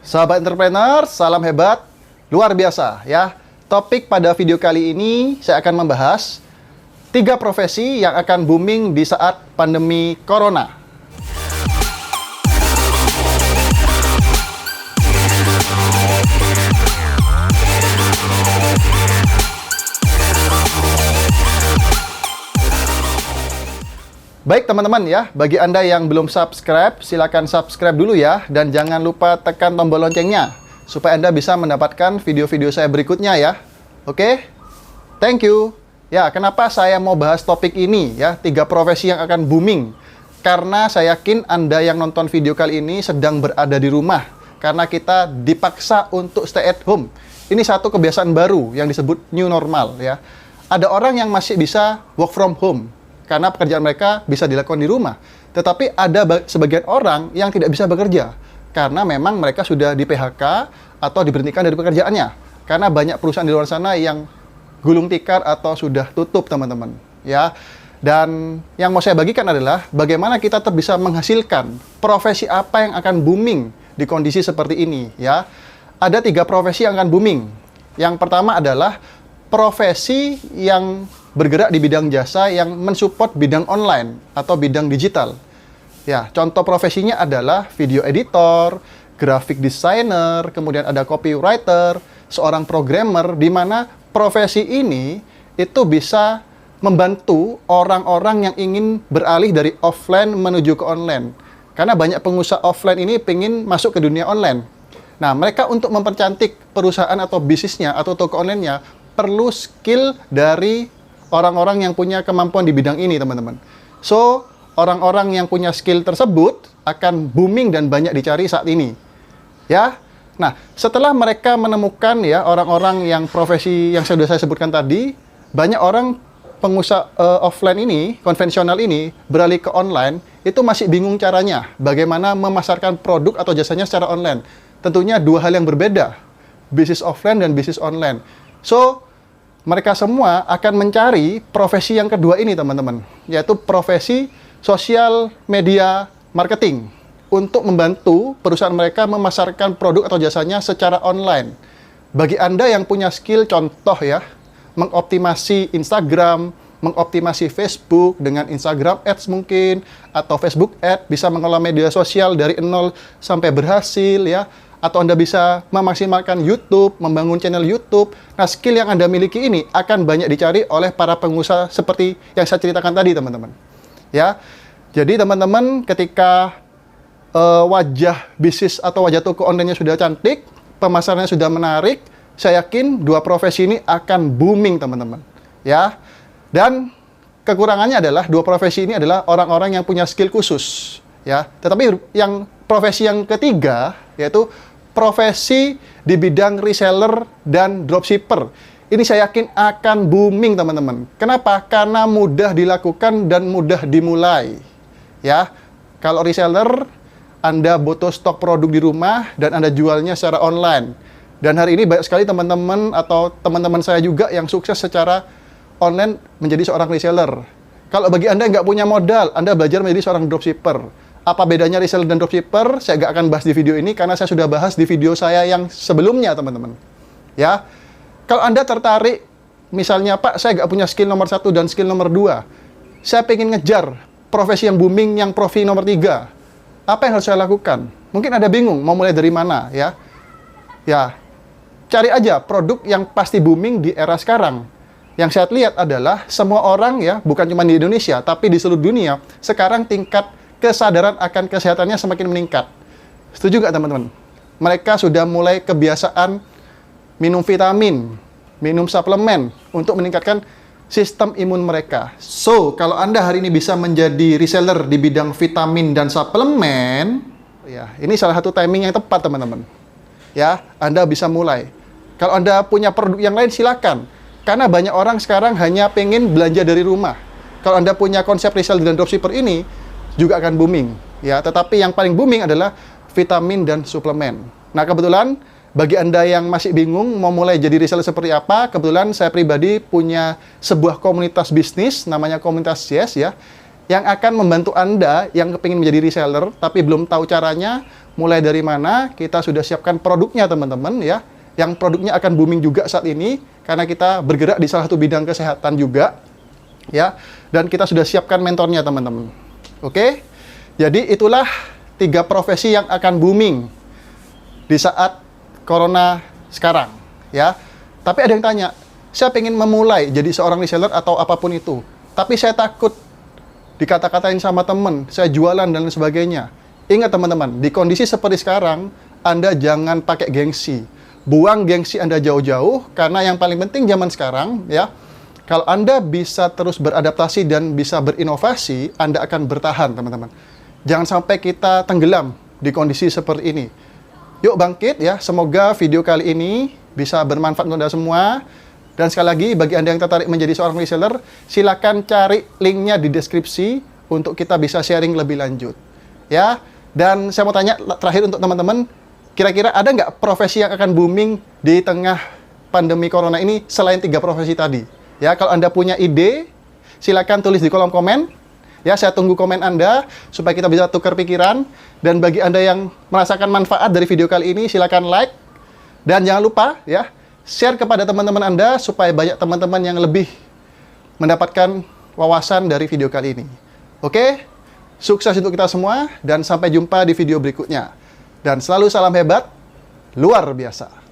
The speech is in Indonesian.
Sahabat entrepreneur, salam hebat, luar biasa ya. Topik pada video kali ini saya akan membahas 3 profesi yang akan booming di saat pandemi Corona. Baik teman-teman ya, bagi Anda yang belum subscribe, silakan subscribe dulu ya. Dan jangan lupa tekan tombol loncengnya, supaya Anda bisa mendapatkan video-video saya berikutnya ya. Oke? Thank you. Ya, kenapa saya mau bahas topik ini ya, 3 profesi yang akan booming. Karena saya yakin Anda yang nonton video kali ini sedang berada di rumah. Karena kita dipaksa untuk stay at home. Ini satu kebiasaan baru yang disebut new normal ya. Ada orang yang masih bisa work from home, karena pekerjaan mereka bisa dilakukan di rumah. Tetapi ada sebagian orang yang tidak bisa bekerja, karena memang mereka sudah di PHK atau diberhentikan dari pekerjaannya. Karena banyak perusahaan di luar sana yang gulung tikar atau sudah tutup, teman-teman. Ya. Dan yang mau saya bagikan adalah bagaimana kita bisa menghasilkan profesi apa yang akan booming di kondisi seperti ini. Ya. Ada 3 profesi yang akan booming. Yang pertama adalah profesi yang bergerak di bidang jasa yang mensupport bidang online atau bidang digital. Ya, contoh profesinya adalah video editor, graphic designer, kemudian ada copywriter, seorang programmer, di mana profesi ini itu bisa membantu orang-orang yang ingin beralih dari offline menuju ke online. Karena banyak pengusaha offline ini pengen masuk ke dunia online. Nah, mereka untuk mempercantik perusahaan atau bisnisnya atau toko online-nya perlu skill dari orang-orang yang punya kemampuan di bidang ini, teman-teman. So, orang-orang yang punya skill tersebut akan booming dan banyak dicari saat ini. Ya. Nah, setelah mereka menemukan ya orang-orang yang profesi yang sudah saya sebutkan tadi, banyak orang pengusaha offline ini, konvensional ini, beralih ke online, itu masih bingung caranya bagaimana memasarkan produk atau jasanya secara online. Tentunya 2 hal yang berbeda, bisnis offline dan bisnis online. So, mereka semua akan mencari profesi yang kedua ini, teman-teman, yaitu profesi sosial media marketing untuk membantu perusahaan mereka memasarkan produk atau jasanya secara online. Bagi Anda yang punya skill, contoh ya, mengoptimasi Instagram, mengoptimasi Facebook dengan Instagram Ads mungkin, atau Facebook Ads, bisa mengelola media sosial dari 0 sampai berhasil ya, atau Anda bisa memaksimalkan YouTube, membangun channel YouTube. Nah, skill yang Anda miliki ini akan banyak dicari oleh para pengusaha seperti yang saya ceritakan tadi, teman-teman. Ya, jadi teman-teman ketika wajah bisnis atau wajah toko online-nya sudah cantik, pemasarannya sudah menarik, saya yakin 2 profesi ini akan booming, teman-teman. Ya, dan kekurangannya adalah 2 profesi ini adalah orang-orang yang punya skill khusus. Ya, tetapi yang profesi yang ketiga yaitu profesi di bidang reseller dan dropshipper. Ini saya yakin akan booming, teman-teman. Kenapa? Karena mudah dilakukan dan mudah dimulai. Ya, kalau reseller, Anda butuh stok produk di rumah dan Anda jualnya secara online. Dan hari ini banyak sekali teman-teman atau teman-teman saya juga yang sukses secara online menjadi seorang reseller. Kalau bagi Anda nggak punya modal, Anda belajar menjadi seorang dropshipper. Apa bedanya reseller dan dropshipper? Saya nggak akan bahas di video ini karena saya sudah bahas di video saya yang sebelumnya, teman-teman. Ya, kalau Anda tertarik, misalnya, Pak, saya nggak punya skill nomor 1 dan skill nomor 2. Saya pengen ngejar profesi yang booming, yang profesi nomor 3. Apa yang harus saya lakukan? Mungkin Anda bingung, mau mulai dari mana, ya? Ya, cari aja produk yang pasti booming di era sekarang. Yang saya lihat adalah semua orang ya, bukan cuma di Indonesia, tapi di seluruh dunia, sekarang tingkat kesadaran akan kesehatannya semakin meningkat. Setuju nggak, teman-teman? Mereka sudah mulai kebiasaan minum vitamin, minum suplemen untuk meningkatkan sistem imun mereka. So, kalau Anda hari ini bisa menjadi reseller di bidang vitamin dan suplemen, ya, ini salah satu timing yang tepat, teman-teman. Ya, Anda bisa mulai. Kalau Anda punya produk yang lain, silakan. Karena banyak orang sekarang hanya pengen belanja dari rumah. Kalau Anda punya konsep reseller dan dropshipper ini, juga akan booming, ya. Tetapi yang paling booming adalah vitamin dan suplemen. Nah, kebetulan bagi Anda yang masih bingung mau mulai jadi reseller seperti apa, kebetulan saya pribadi punya sebuah komunitas bisnis namanya Komunitas Yes ya. yang akan membantu Anda yang kepingin menjadi reseller tapi belum tahu caranya, mulai dari mana. Kita sudah siapkan produknya teman-teman ya, yang produknya akan booming juga saat ini karena kita bergerak di salah satu bidang kesehatan juga ya, dan kita sudah siapkan mentornya teman-teman. Oke, jadi itulah 3 profesi yang akan booming di saat corona sekarang ya. Tapi ada yang tanya, saya pengen memulai jadi seorang reseller atau apapun itu, tapi saya takut dikata-katain sama temen, saya jualan dan lain sebagainya. Ingat teman-teman, di kondisi seperti sekarang, Anda jangan pakai gengsi. Buang gengsi Anda jauh-jauh, karena yang paling penting zaman sekarang, ya, kalau Anda bisa terus beradaptasi dan bisa berinovasi, Anda akan bertahan, teman-teman. Jangan sampai kita tenggelam di kondisi seperti ini. Yuk bangkit ya, semoga video kali ini bisa bermanfaat untuk Anda semua. Dan sekali lagi, bagi Anda yang tertarik menjadi seorang reseller, silakan cari linknya di deskripsi untuk kita bisa sharing lebih lanjut. Ya, dan saya mau tanya terakhir untuk teman-teman, kira-kira ada nggak profesi yang akan booming di tengah pandemi corona ini selain 3 profesi tadi? Ya, kalau Anda punya ide, silakan tulis di kolom komen. Ya, saya tunggu komen Anda supaya kita bisa tukar pikiran. Dan bagi Anda yang merasakan manfaat dari video kali ini, silakan like. Dan jangan lupa ya, share kepada teman-teman Anda supaya banyak teman-teman yang lebih mendapatkan wawasan dari video kali ini. Oke, sukses untuk kita semua dan sampai jumpa di video berikutnya. Dan selalu salam hebat, luar biasa.